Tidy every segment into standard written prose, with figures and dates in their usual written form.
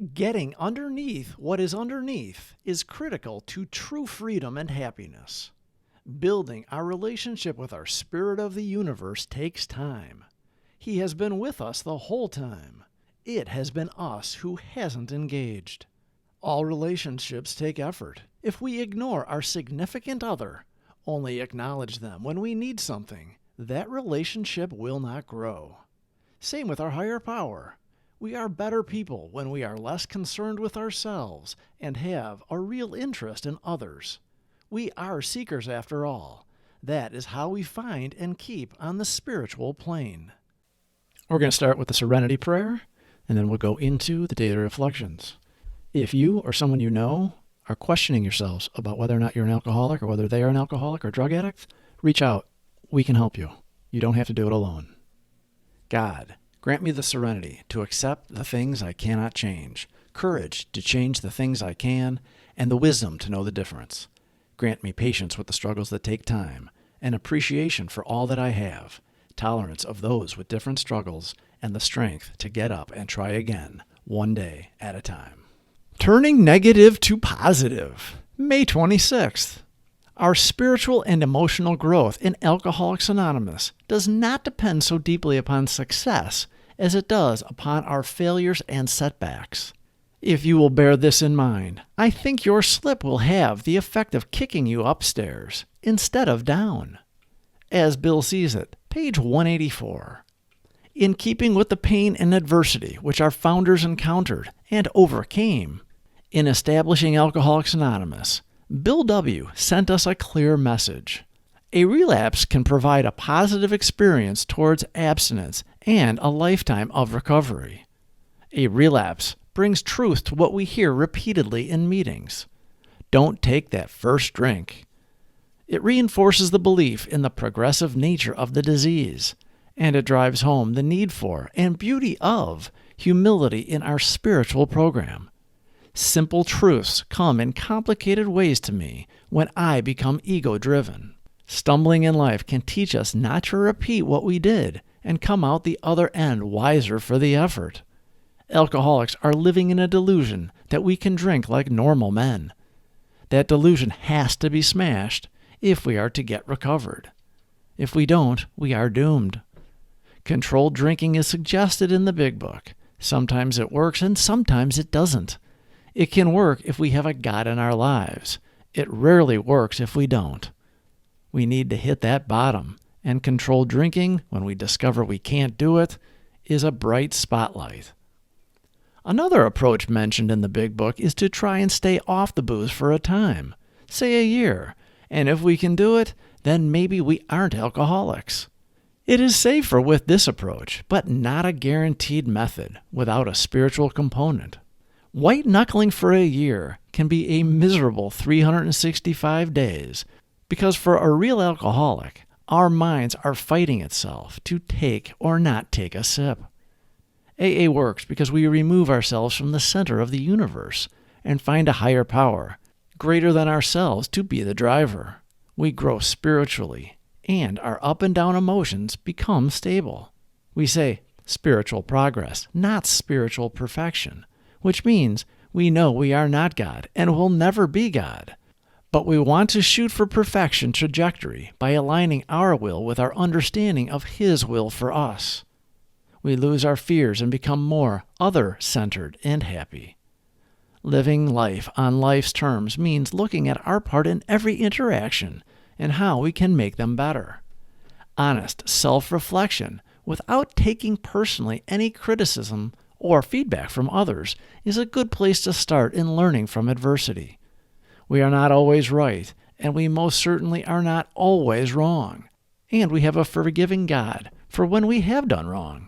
Getting underneath what is underneath is critical to true freedom and happiness. Building our relationship with our Spirit of the universe takes time. He has been with us the whole time. It has been us who hasn't engaged. All relationships take effort. If we ignore our significant other, only acknowledge them when we need something, that relationship will not grow. Same with our higher power. We are better people when we are less concerned with ourselves and have a real interest in others. We are seekers after all. That is how we find and keep on the spiritual plane. We're going to start with the Serenity Prayer, and then we'll go into the daily reflections. If you or someone you know are questioning yourselves about whether or not you're an alcoholic or whether they are an alcoholic or drug addict, reach out. We can help you. You don't have to do it alone. God, grant me the serenity to accept the things I cannot change, courage to change the things I can, and the wisdom to know the difference. Grant me patience with the struggles that take time, and appreciation for all that I have, tolerance of those with different struggles, and the strength to get up and try again, one day at a time. Turning negative to positive. May 26th. Our spiritual and emotional growth in Alcoholics Anonymous does not depend so deeply upon success as it does upon our failures and setbacks. If you will bear this in mind, I think your slip will have the effect of kicking you upstairs instead of down. As Bill sees it, page 184. In keeping with the pain and adversity which our founders encountered and overcame, in establishing Alcoholics Anonymous, Bill W. sent us a clear message. A relapse can provide a positive experience towards abstinence and a lifetime of recovery. A relapse brings truth to what we hear repeatedly in meetings. Don't take that first drink. It reinforces the belief in the progressive nature of the disease, and it drives home the need for and beauty of humility in our spiritual program. Simple truths come in complicated ways to me when I become ego-driven. Stumbling in life can teach us not to repeat what we did and come out the other end wiser for the effort. Alcoholics are living in a delusion that we can drink like normal men. That delusion has to be smashed if we are to get recovered. If we don't, we are doomed. Controlled drinking is suggested in the Big Book. Sometimes it works and sometimes it doesn't. It can work if we have a God in our lives. It rarely works if we don't. We need to hit that bottom, and controlled drinking, when we discover we can't do it, is a bright spotlight. Another approach mentioned in the Big Book is to try and stay off the booze for a time, say a year, and if we can do it, then maybe we aren't alcoholics. It is safer with this approach, but not a guaranteed method without a spiritual component. White-knuckling for a year can be a miserable 365 days because for a real alcoholic, our minds are fighting itself to take or not take a sip. AA works because we remove ourselves from the center of the universe and find a higher power, greater than ourselves, to be the driver. We grow spiritually, and our up and down emotions become stable. We say spiritual progress, not spiritual perfection, which means we know we are not God and will never be God. But we want to shoot for perfection trajectory by aligning our will with our understanding of His will for us. We lose our fears and become more other-centered and happy. Living life on life's terms means looking at our part in every interaction and how we can make them better. Honest self-reflection without taking personally any criticism or feedback from others is a good place to start in learning from adversity. We are not always right, and we most certainly are not always wrong. And we have a forgiving God for when we have done wrong.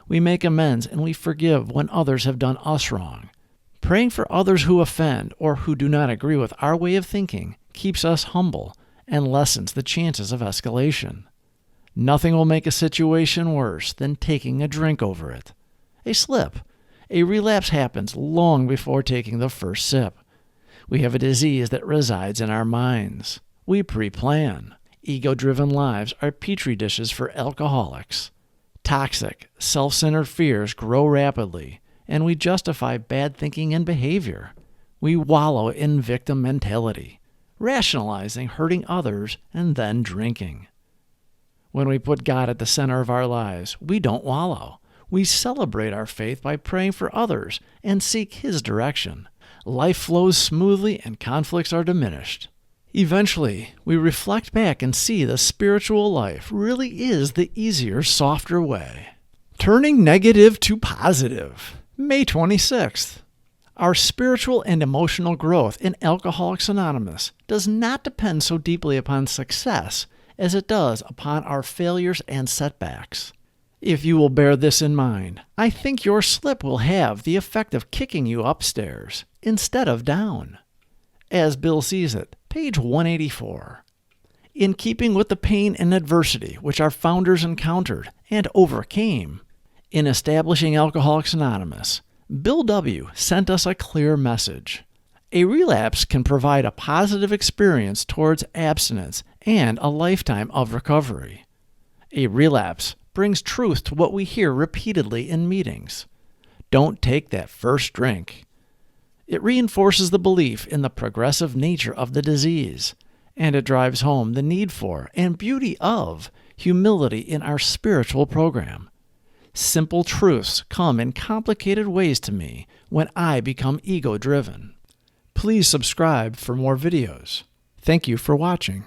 We make amends and we forgive when others have done us wrong. Praying for others who offend or who do not agree with our way of thinking keeps us humble and lessens the chances of escalation. Nothing will make a situation worse than taking a drink over it. A slip, a relapse happens long before taking the first sip. We have a disease that resides in our minds. We pre-plan. Ego-driven lives are petri dishes for alcoholics. Toxic, self-centered fears grow rapidly, and we justify bad thinking and behavior. We wallow in victim mentality, rationalizing hurting others and then drinking. When we put God at the center of our lives, we don't wallow. We celebrate our faith by praying for others and seek His direction. Life flows smoothly and conflicts are diminished. Eventually, we reflect back and see the spiritual life really is the easier, softer way. Turning negative to positive. May 26th. Our spiritual and emotional growth in Alcoholics Anonymous does not depend so deeply upon success as it does upon our failures and setbacks. If you will bear this in mind, I think your slip will have the effect of kicking you upstairs instead of down. As Bill sees it, page 184. In keeping with the pain and adversity which our founders encountered and overcame, in establishing Alcoholics Anonymous, Bill W. sent us a clear message. A relapse can provide a positive experience towards abstinence and a lifetime of recovery. A relapse brings truth to what we hear repeatedly in meetings. Don't take that first drink. It reinforces the belief in the progressive nature of the disease, and it drives home the need for and beauty of humility in our spiritual program. Simple truths come in complicated ways to me when I become ego-driven. Please subscribe for more videos. Thank you for watching.